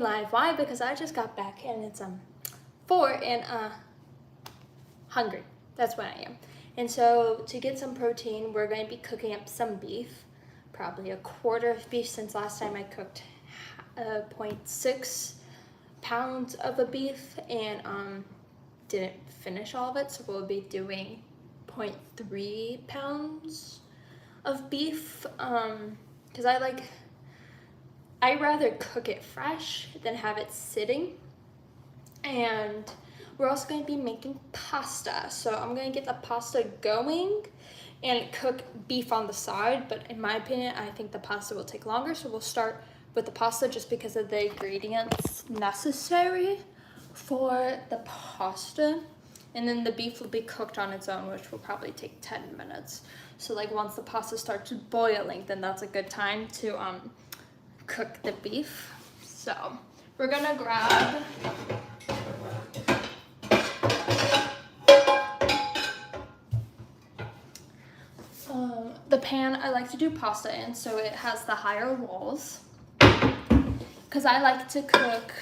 live. Why? Because I just got back and it's 4 and hungry. That's what I am. And so to get some protein, we're going to be cooking up some beef, probably a quarter of beef, since last time I cooked 0.6 pounds of a beef and didn't finish all of it, so we'll be doing 0.3 pounds of beef, because I rather cook it fresh than have it sitting. And we're also going to be making pasta, so I'm going to get the pasta going and cook beef on the side. But in my opinion, I think the pasta will take longer, so we'll start with the pasta just because of the ingredients necessary for the pasta. And then the beef will be cooked on its own, which will probably take 10 minutes. So like once the pasta starts boiling, then that's a good time to cook the beef. So we're gonna grab the pan I like to do pasta in, so it has the higher walls, because I like to cook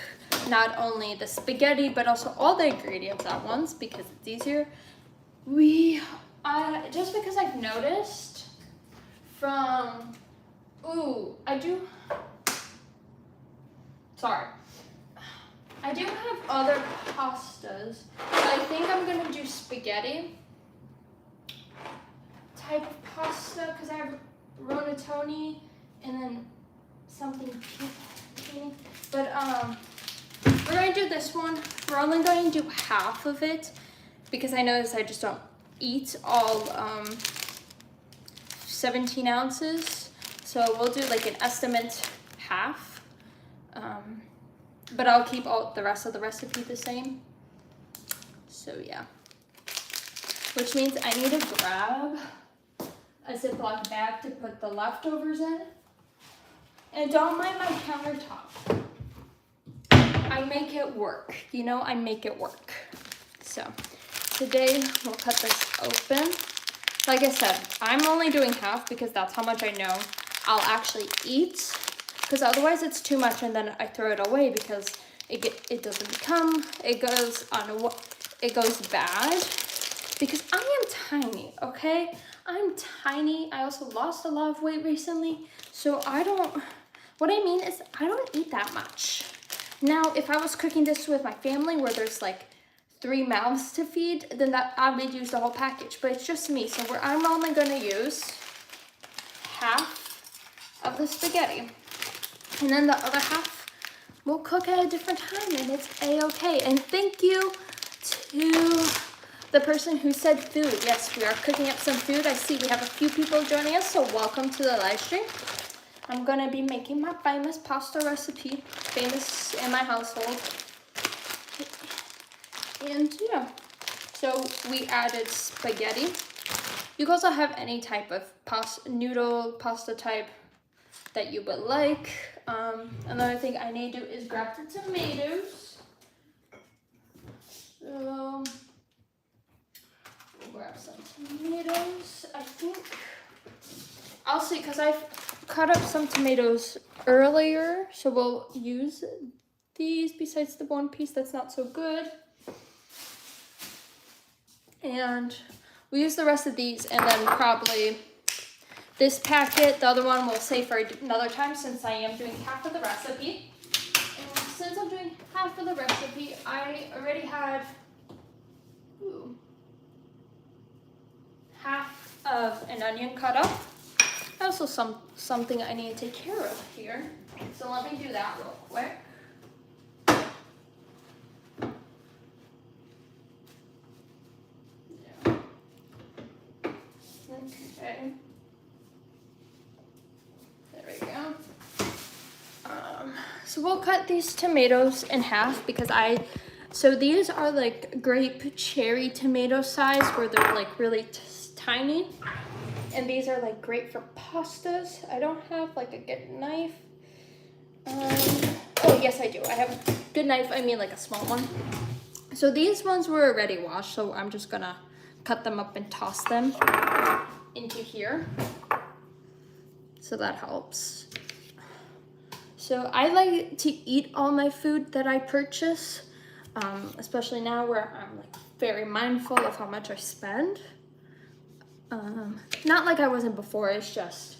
not only the spaghetti but also all the ingredients at once because it's easier. Just because I've noticed from I do have other pastas, but I think I'm gonna do spaghetti type of pasta because I have rigatoni and then something peony. But we're going to do this one. We're only going to do half of it because I noticed I just don't eat all 17 ounces. So we'll do like an estimate half. But I'll keep all the rest of the recipe the same. So yeah. Which means I need to grab a Ziploc bag to put the leftovers in. And don't mind my countertop. I make it work, you know, I make it work. So today we'll cut this open. Like I said, I'm only doing half because that's how much I know I'll actually eat. Because otherwise it's too much and then I throw it away because it doesn't come, it goes bad. Because I am tiny, okay? I'm tiny. I also lost a lot of weight recently. So what I mean is I don't eat that much. Now, if I was cooking this with my family where there's like 3 mouths to feed, then I would use the whole package. But it's just me, so I'm only gonna use half of the spaghetti. And then the other half we'll cook at a different time and it's a-okay. And thank you to the person who said food. Yes, we are cooking up some food. I see we have a few people joining us, so welcome to the live stream. I'm gonna be making my famous pasta recipe, famous in my household. And yeah, so we added spaghetti. You can also have any type of noodle pasta type that you would like. Another thing I need to do is grab the tomatoes. So we'll grab some tomatoes. I think I'll see, because I've cut up some tomatoes earlier, so we'll use these besides the one piece that's not so good. And we'll use the rest of these, and then probably this packet, the other one we'll save for another time since I am doing half of the recipe. And since I'm doing half of the recipe, I already had half of an onion cut up. Also something I need to take care of here. So let me do that real quick. Yeah. Okay. There we go. So we'll cut these tomatoes in half because so these are like grape cherry tomato size where they're like really tiny. And these are like great for pastas. I don't have like a good knife. Oh yes I do. I have a good knife, I mean like a small one. So these ones were already washed, so I'm just gonna cut them up and toss them into here. So that helps. So I like to eat all my food that I purchase, especially now where I'm like very mindful of how much I spend. Not like I wasn't before, it's just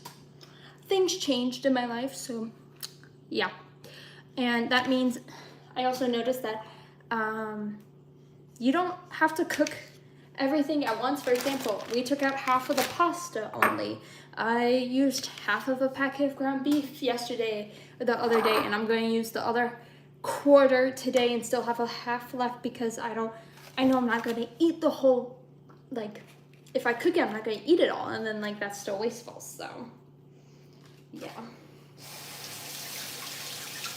things changed in my life, so yeah. And that means I also noticed that you don't have to cook everything at once. For example, we took out half of the pasta only. I used half of a packet of ground beef the other day, and I'm going to use the other quarter today and still have a half left because I know I'm not going to eat the whole, like, if I cook it, I'm not going to eat it all, and then like that's still wasteful, so yeah.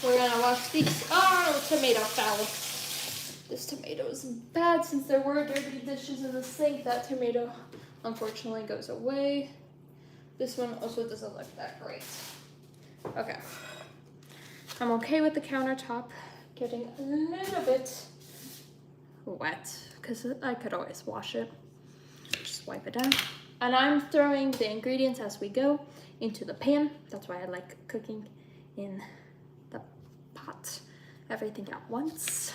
We're gonna wash these. Oh, tomato fell. This tomato is bad since there were dirty dishes in the sink. That tomato unfortunately goes away. This one also doesn't look that great. Okay. I'm okay with the countertop getting a little bit wet because I could always wash it. Just wipe it down. And I'm throwing the ingredients as we go into the pan. That's why I like cooking in the pot. Everything at once.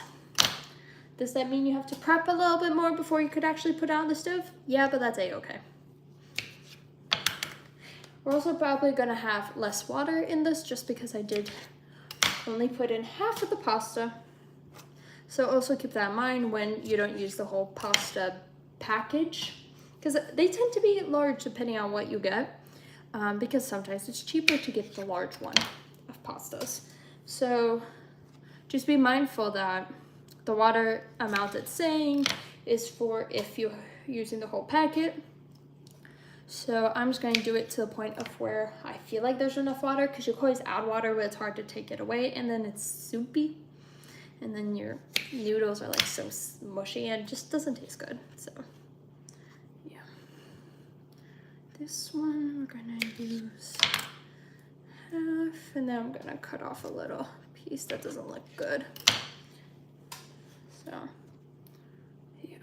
Does that mean you have to prep a little bit more before you could actually put it on the stove? Yeah, but that's a-okay. We're also probably gonna have less water in this just because I did only put in half of the pasta. So also keep that in mind when you don't use the whole pasta package, because they tend to be large depending on what you get, because sometimes it's cheaper to get the large one of pastas. So just be mindful that the water amount it's saying is for if you're using the whole packet. So I'm just going to do it to the point of where I feel like there's enough water, because you can always add water, but it's hard to take it away, and then it's soupy, and then your noodles are like so mushy and it just doesn't taste good. So yeah, this one we're going to use half, and then I'm going to cut off a little piece that doesn't look good. So yeah.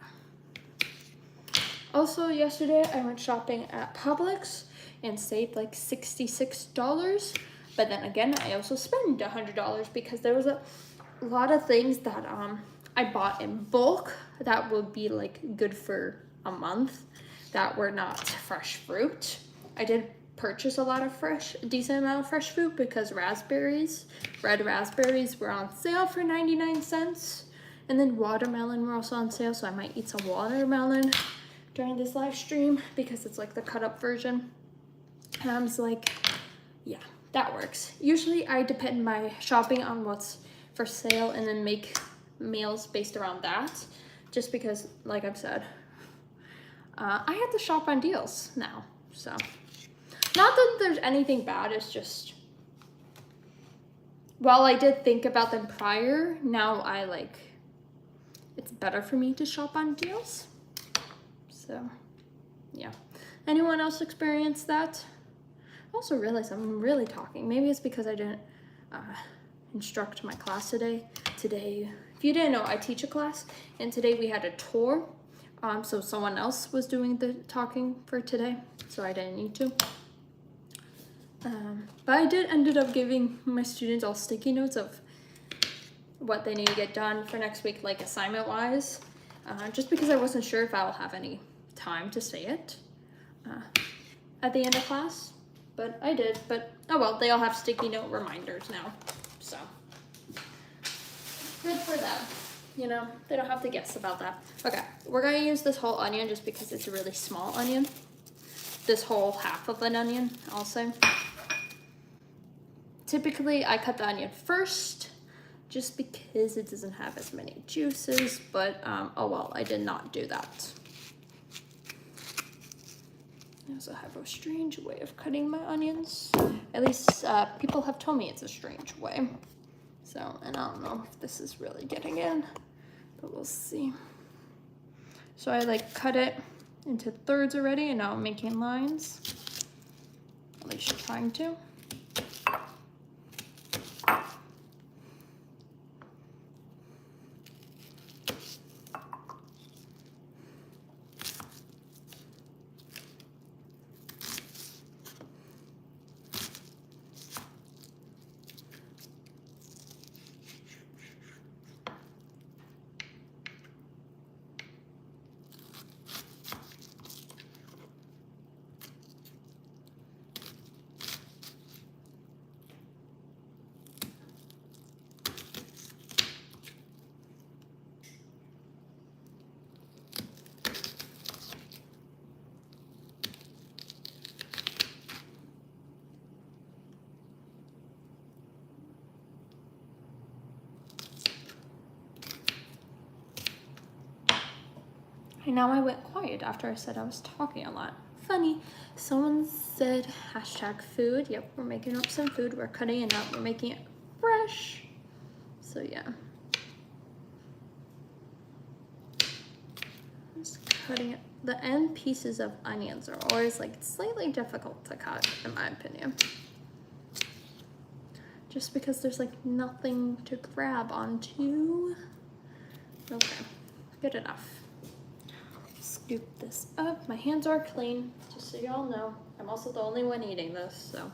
Also, yesterday I went shopping at Publix and saved like $66. But then again, I also spent $100 because there was a lot of things that I bought in bulk that would be like good for a month that were not fresh fruit. I did purchase a lot of decent amount of fresh fruit because red raspberries were on sale for 99 cents. And then watermelon were also on sale, so I might eat some watermelon during this live stream because it's like the cut up version. And I'm just like, yeah, that works. Usually I depend my shopping on what's for sale and then make meals based around that, just because, like I've said, I have to shop on deals now. So not that there's anything bad, it's just, while I did think about them prior, now I like, it's better for me to shop on deals. So yeah. Anyone else experience that? I also realized I'm really talking. Maybe it's because I didn't instruct my class today. Today, if you didn't know, I teach a class, and today we had a tour. So someone else was doing the talking for today, so I didn't need to. But I ended up giving my students all sticky notes of what they need to get done for next week, like assignment wise, just because I wasn't sure if I'll have any time to say it at the end of class, but I did. But oh well, they all have sticky note reminders now, so good for them. You know, they don't have to guess about that. Okay, we're gonna use this whole onion just because it's a really small onion. This whole half of an onion, I'll say. Typically, I cut the onion first, just because it doesn't have as many juices, but oh well, I did not do that. I also have a strange way of cutting my onions. At least people have told me it's a strange way. So, and I don't know if this is really getting in, but we'll see. So I like cut it into thirds already, and now I'm making lines. At least you're trying to. And now I went quiet after I said I was talking a lot. Funny, someone said hashtag food. Yep, we're making up some food. We're cutting it up. We're making it fresh. So yeah. Just cutting it. The end pieces of onions are always like slightly difficult to cut, in my opinion. Just because there's like nothing to grab onto. Okay, good enough. Scoop this up. My hands are clean, just so y'all know. I'm also the only one eating this, so.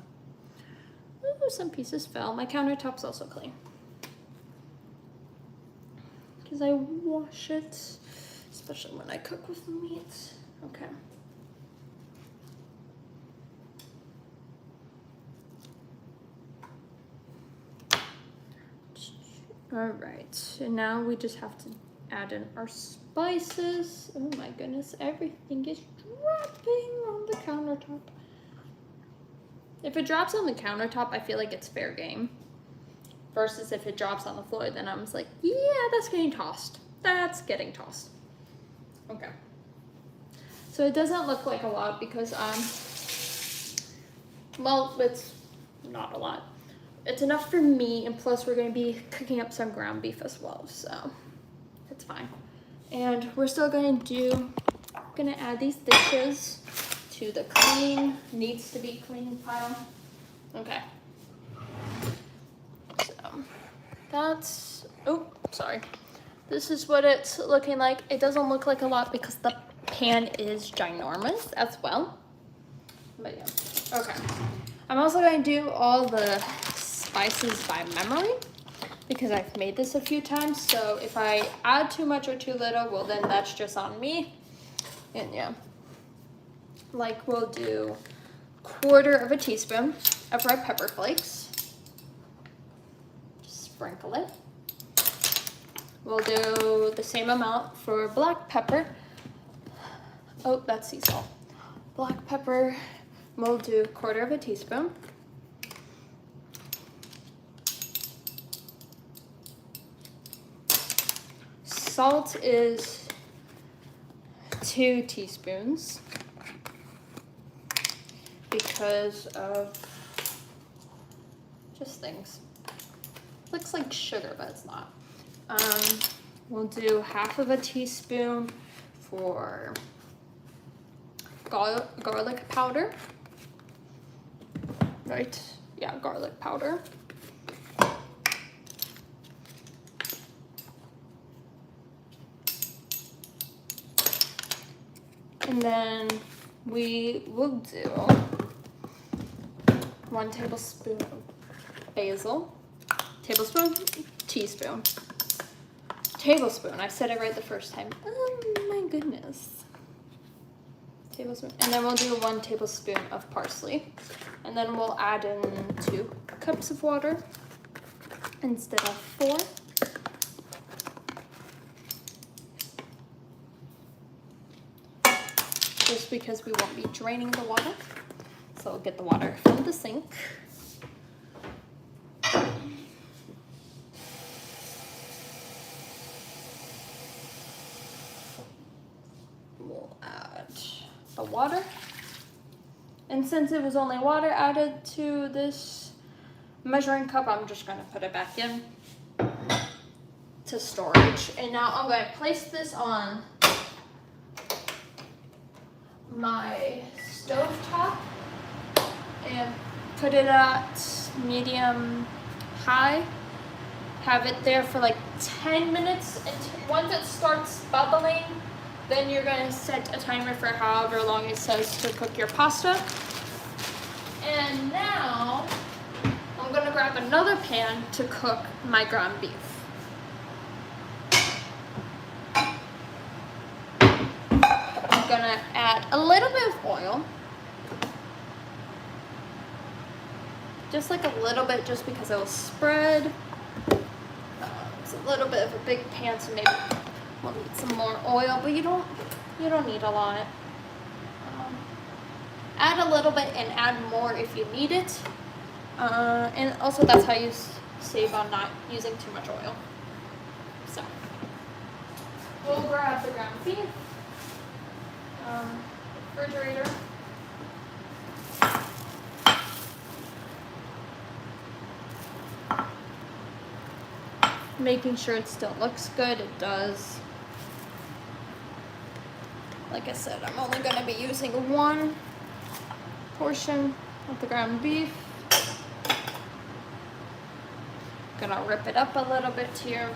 Ooh, some pieces fell. My countertop's also clean. Because I wash it, especially when I cook with meat. Okay. All right, and now we just have to add in our spices. Oh my goodness, everything is dropping on the countertop. If it drops on the countertop, I feel like it's fair game. Versus if it drops on the floor, then I'm just like, yeah, that's getting tossed. That's getting tossed. Okay. So it doesn't look like a lot because, well, it's not a lot. It's enough for me, and plus we're gonna be cooking up some ground beef as well, so it's fine. And we're still gonna add these dishes to the clean, needs to be clean pile. Okay. So that's, oh, sorry. This is what it's looking like. It doesn't look like a lot because the pan is ginormous as well. But yeah, okay. I'm also gonna do all the spices by memory because I've made this a few times. So if I add too much or too little, well then that's just on me. And yeah, like we'll do 1/4 teaspoon of red pepper flakes. Just sprinkle it. We'll do the same amount for black pepper. Oh, that's sea salt. Black pepper, we'll do 1/4 teaspoon. Salt is 2 teaspoons because of just things. Looks like sugar, but it's not. We'll do 1/2 teaspoon for garlic powder. Right? Yeah, garlic powder. And then we will do 1 tablespoon of basil. Teaspoon. Tablespoon. I said it right the first time. Oh my goodness. Tablespoon. And then we'll do 1 tablespoon of parsley. And then we'll add in 2 cups of water instead of 4. Just because we won't be draining the water. So we'll get the water from the sink. We'll add the water. And since it was only water added to this measuring cup, I'm just gonna put it back in to storage. And now I'm gonna place this on my stove top and put it at medium high. Have it there for like 10 minutes. And once it starts bubbling, then you're gonna set a timer for however long it says to cook your pasta. And now I'm gonna grab another pan to cook my ground beef. I'm gonna add a little bit of oil. Just like a little bit, just because it will spread. It's a little bit of a big pan, so maybe we'll need some more oil, but you don't need a lot. Add a little bit and add more if you need it. And also that's how you save on not using too much oil. So we'll grab the ground beef. refrigerator. Making sure it still looks good. It does. Like I said, I'm only going to be using one portion of the ground beef. Gonna rip it up a little bit here,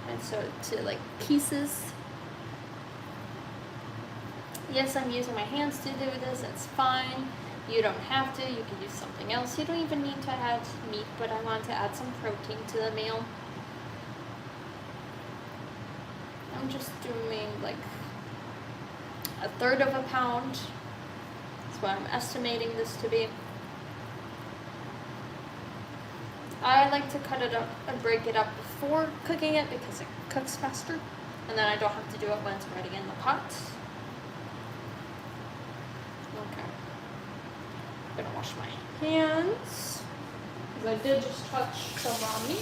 and so to like pieces. Yes, I'm using my hands to do this. It's fine. You don't have to. You can use something else. You don't even need to add meat, but I want to add some protein to the meal. I'm just doing like 1/3 of a pound. That's what I'm estimating this to be. I like to cut it up and break it up before cooking it because it cooks faster, and then I don't have to do it when it's already in the pot. Okay. I'm gonna wash my hands because I did just touch some raw meat.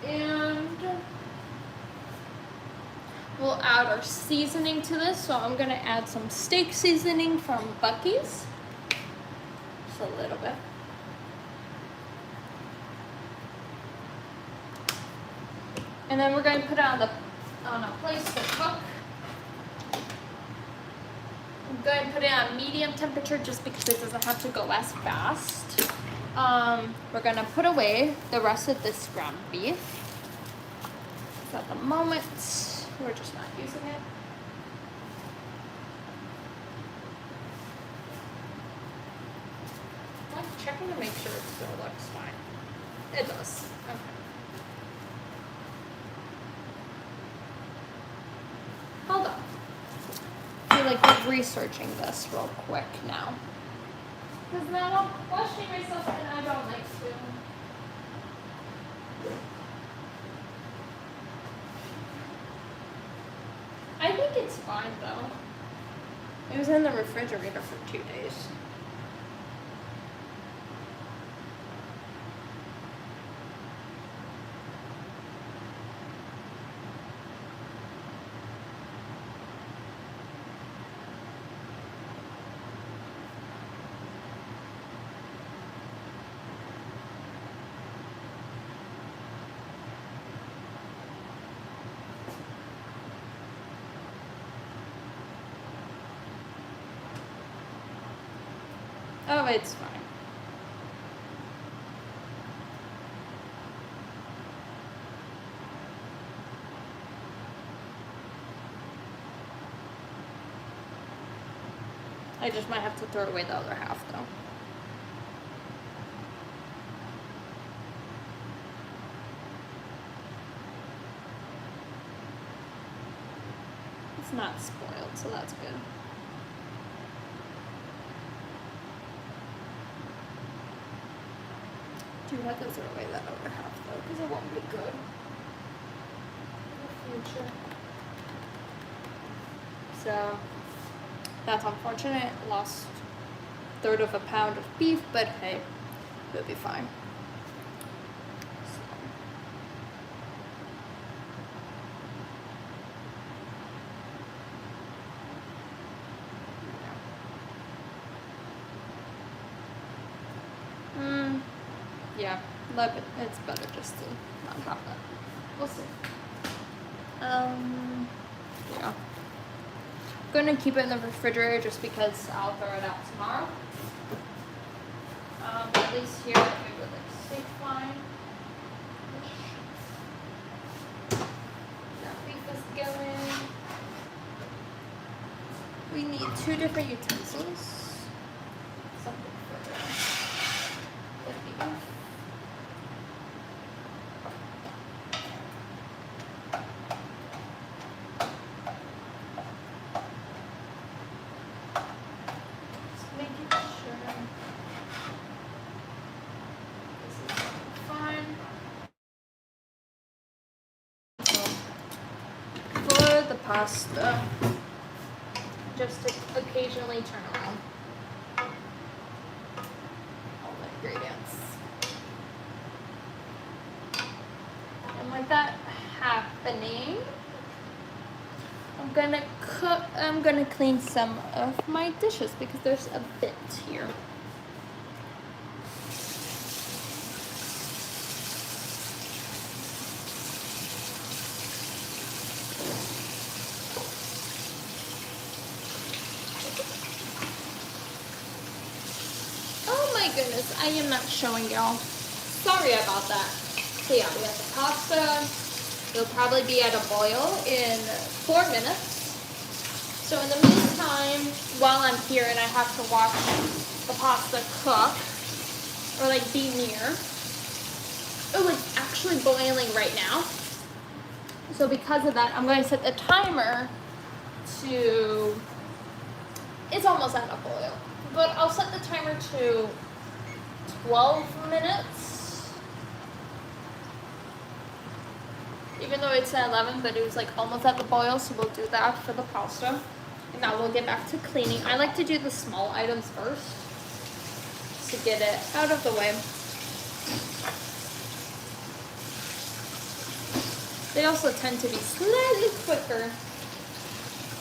And we'll add our seasoning to this. So I'm gonna add some steak seasoning from Buc-ee's. Just a little bit. And then we're going to put it on a place to cook. I'm going to put it on medium temperature just because it doesn't have to go as fast. We're going to put away the rest of this ground beef. So at the moment, we're just not using it. I'm checking to make sure it still looks fine. It does. Okay. Hold on. I feel like researching this real quick now. Because now I'm questioning myself and I don't like to. I think it's fine though. It was in the refrigerator for 2 days. Oh, it's fine. I just might have to throw away the other half though. It's not spoiled, so that's good. Do have to throw away that other half though, because it won't be good in the future. So that's unfortunate. Lost 1/3 of a pound of beef, but hey, it'll be fine. Yeah, it's better just to not have that. We'll see. Yeah. I'm gonna keep it in the refrigerator just because I'll throw it out tomorrow. But at least here it would like stay fine. That beef is going. We need 2 different utensils. Something for the beef. Pasta, just to occasionally turn around all that gravy. I'm gonna clean some of my dishes because there's a bit here. Oh my goodness, I am not showing y'all. Sorry about that. So yeah, we have the pasta. It'll probably be at a boil in 4 minutes. So in the meantime, while I'm here and I have to watch the pasta cook, or like be near, oh, it's actually boiling right now. So because of that, I'm going to set the timer to, it's almost at a boil, but I'll set the timer to 12 minutes. Even though it's at 11, but it was like almost at the boil, so we'll do that for the pasta. And now we'll get back to cleaning. I like to do the small items first to get it out of the way. They also tend to be slightly quicker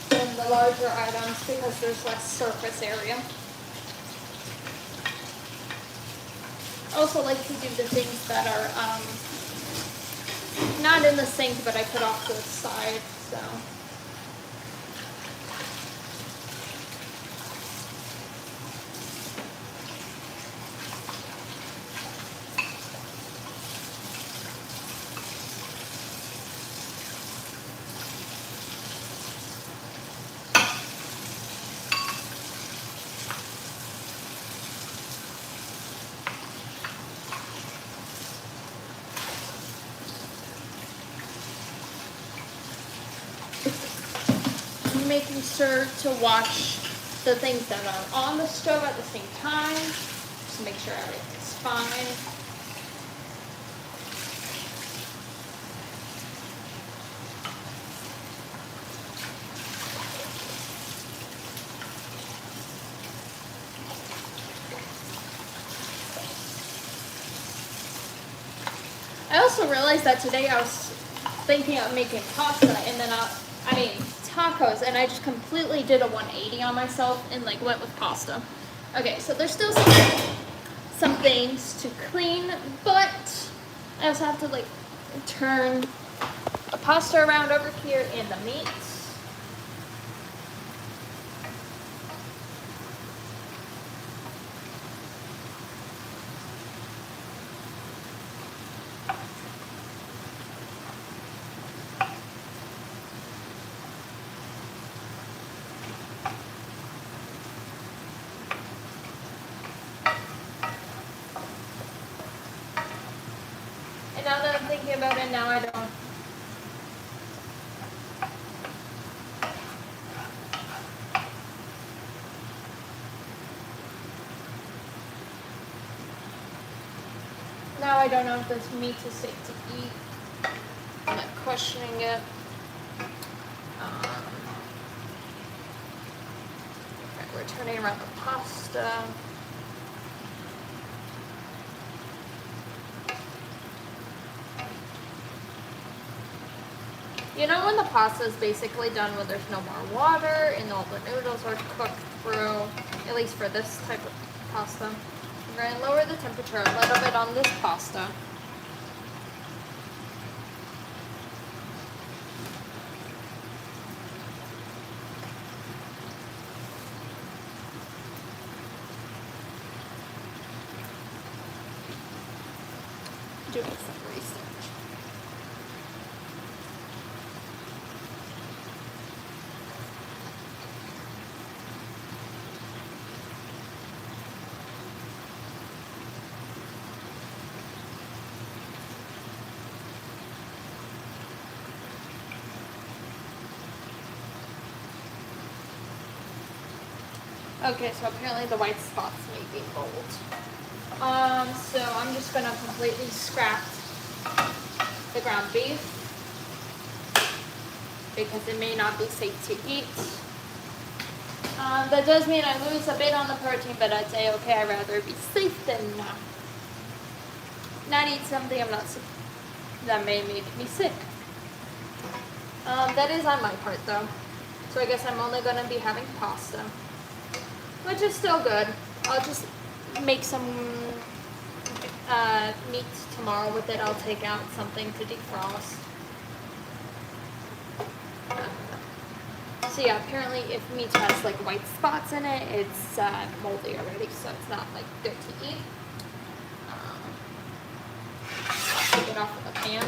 than the larger items because there's less surface area. I also like to do the things that are not in the sink, but I put off to the side, so. Making sure to watch the things that are on the stove at the same time, just to make sure everything's fine. I also realized that today I was thinking of making pasta and then tacos, and I just completely did a 180 on myself and like went with pasta. Okay, so there's still some things to clean, but I also have to like turn the pasta around over here and the meat. Now that I'm thinking about it, now I don't. Now I don't know if this meat is safe to eat. I'm not questioning it. Okay, we're turning around the pasta. You know when the pasta is basically done, when there's no more water and all the noodles are cooked through, at least for this type of pasta. I'm going to lower the temperature a little bit on this pasta. Doing some research. Okay, so apparently the white spots may be mold. So I'm just gonna completely scrap the ground beef because it may not be safe to eat. That does mean I lose a bit on the protein, but I'd say, okay, I'd rather be safe than not eat something that may make me sick. That is on my part though. So I guess I'm only going to be having pasta, which is still good. I'll just make some meat tomorrow with it. I'll take out something to defrost. So yeah, apparently if meat has like white spots in it, it's moldy already, so it's not like good to eat. Take it off of the pan,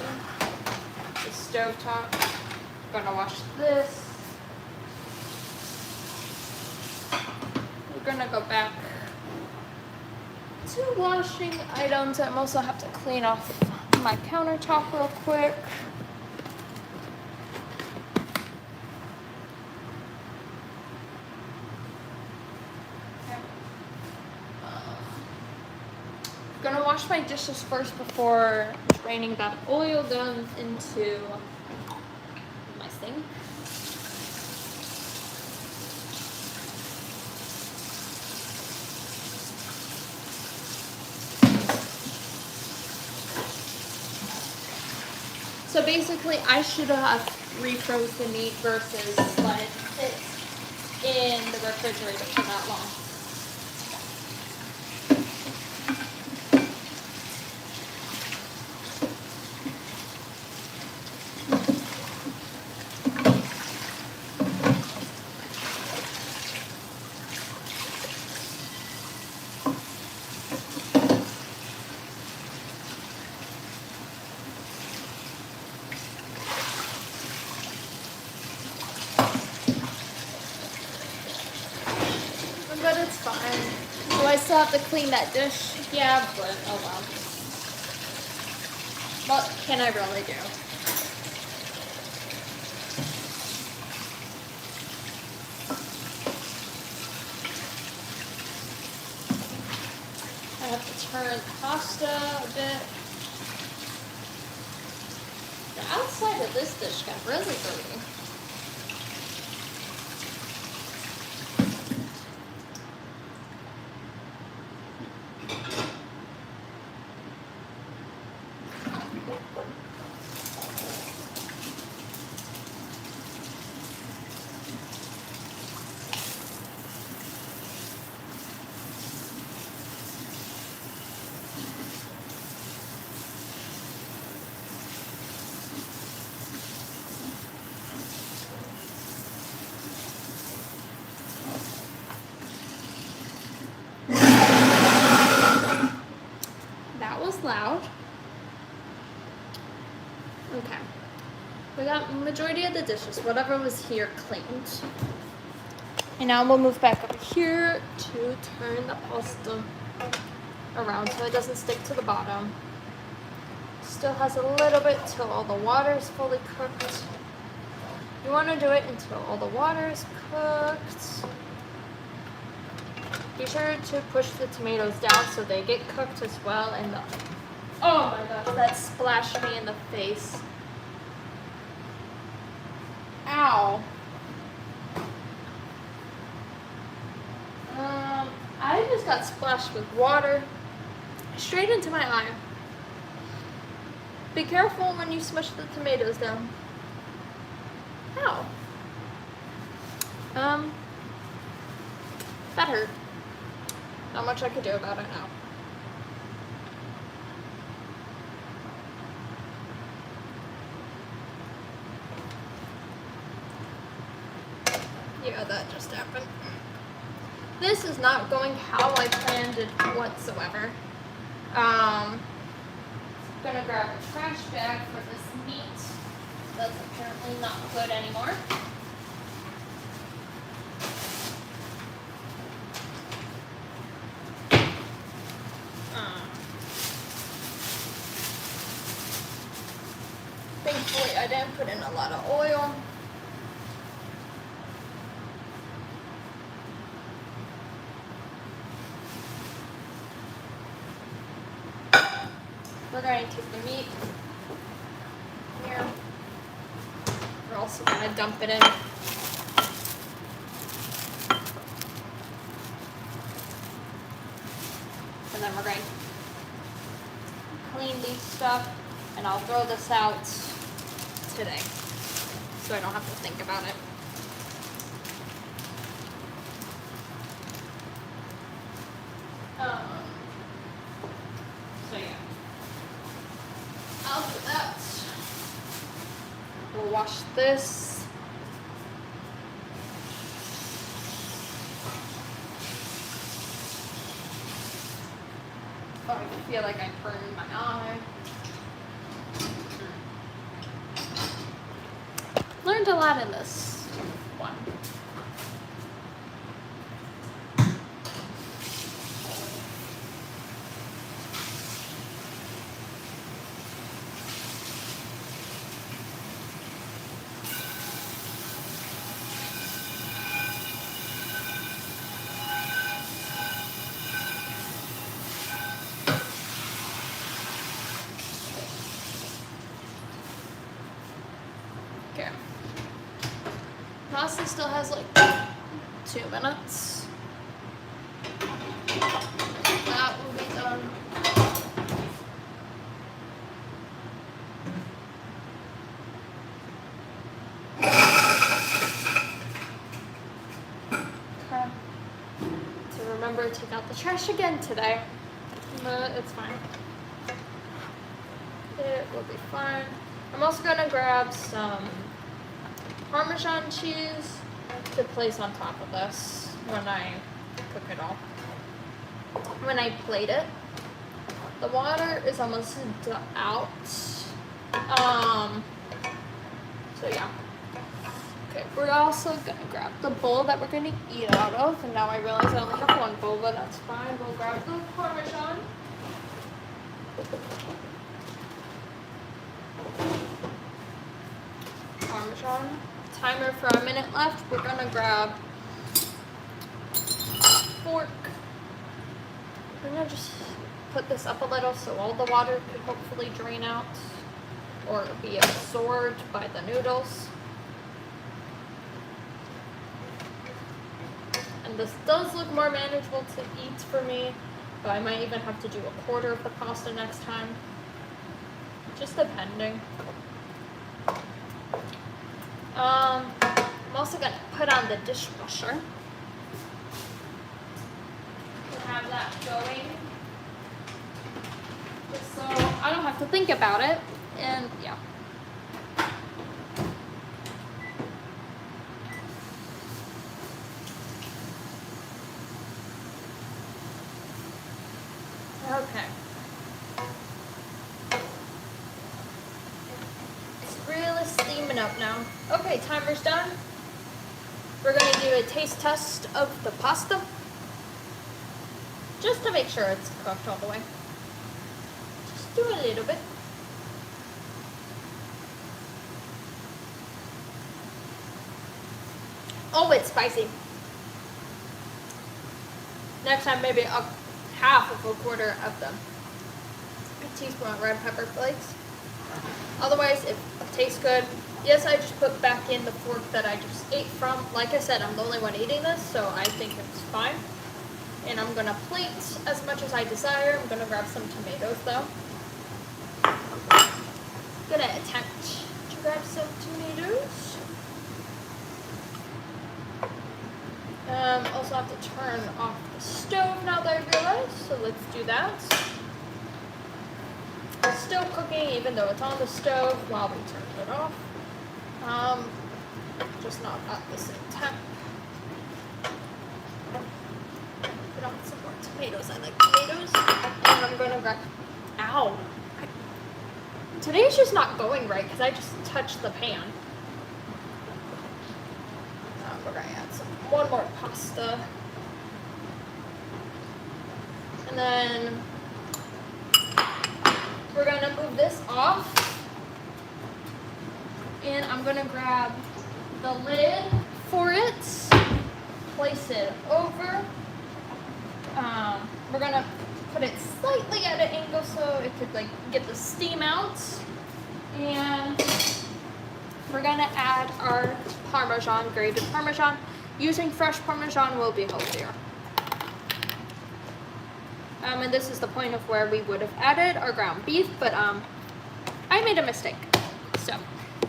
the stove top. Gonna wash this. We're gonna go back to washing items. I also have to clean off my countertop real quick. Gonna wash my dishes first before draining that oil down into my sink. So basically, I should have refroze the meat versus let it sit in the refrigerator for that long. But it's fine. Do I still have to clean that dish? Yeah, but oh well. What can I really do? I have to turn the pasta a bit. The outside of this dish got really dirty. Loud. Okay. We got majority of the dishes, whatever was here, cleaned. And now we'll move back up here to turn the pasta around so it doesn't stick to the bottom. Still has a little bit till all the water is fully cooked. You want to do it until all the water is cooked. Be sure to push the tomatoes down so they get cooked as well. And oh my gosh, that splashed me in the face. Ow. I just got splashed with water straight into my eye. Be careful when you smush the tomatoes down. Ow. That hurt. Not much I could do about it now. Yeah, that just happened. This is not going how I planned it whatsoever. Gonna grab a trash bag for this meat. That's apparently not good anymore. Thankfully, I didn't put in a lot of oil. We're going to take the meat here. We're also going to dump it in. And then we're going to clean these stuff, and I'll throw this out today so I don't have to think about it. this. Oh, I feel like I burned my eye. Learned a lot in this one. Okay. Pasta still has like 2 minutes. That will be done. Okay. So remember to take out the trash again today, but it's fine. It will be fine. I'm also gonna grab some Parmesan cheese to place on top of this when I cook it all. When I plate it, the water is almost out. So yeah. Okay, we're also gonna grab the bowl that we're gonna eat out of, and now I realize I only have one bowl, but that's fine. We'll grab the Parmesan. Parmesan. Timer for a minute left. We're gonna grab a fork. We're gonna just put this up a little so all the water could hopefully drain out or be absorbed by the noodles. And this does look more manageable to eat for me, but I might even have to do a quarter of the pasta next time, just depending. I'm also going to put on the dishwasher to have that going, just so I don't have to think about it, and yeah. Okay. It's really steaming up now. Okay, timer's done. We're going to do a taste test of the pasta, just to make sure it's cooked all the way. Just do a little bit. Oh, it's spicy. Next time, maybe half of a quarter of them. A teaspoon of red pepper flakes. Otherwise, it tastes good. Yes, I just put back in the fork that I just ate from. Like I said, I'm the only one eating this, so I think it's fine. And I'm gonna plate as much as I desire. I'm gonna grab some tomatoes though. Gonna attempt to grab some tomatoes. Also have to turn off the stove now that I realize, so let's do that. It's still cooking even though it's on the stove while we turn it off. Just not at the same time. Put on some more tomatoes. I like tomatoes. And I'm gonna grab, ow. Today's just not going right because I just touched the pan. We're gonna add one more pasta. And then we're gonna move this off. And I'm gonna grab the lid for it, place it over. We're gonna put it slightly at an angle so it could like get the steam out. And we're gonna add our Parmesan, grated Parmesan. Using fresh Parmesan will be healthier. And this is the point of where we would have added our ground beef, but I made a mistake. So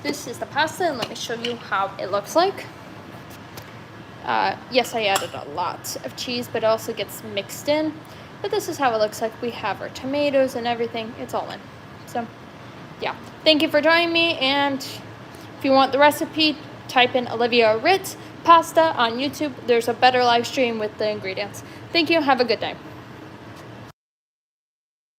this is the pasta, and let me show you how it looks like. Yes, I added a lot of cheese, but it also gets mixed in. But this is how it looks like. We have our tomatoes and everything. It's all in. So, yeah. Thank you for joining me, and If you want the recipe, type in Olivia Ritz pasta on YouTube. There's a better live stream with the ingredients. Thank you. Have a good day.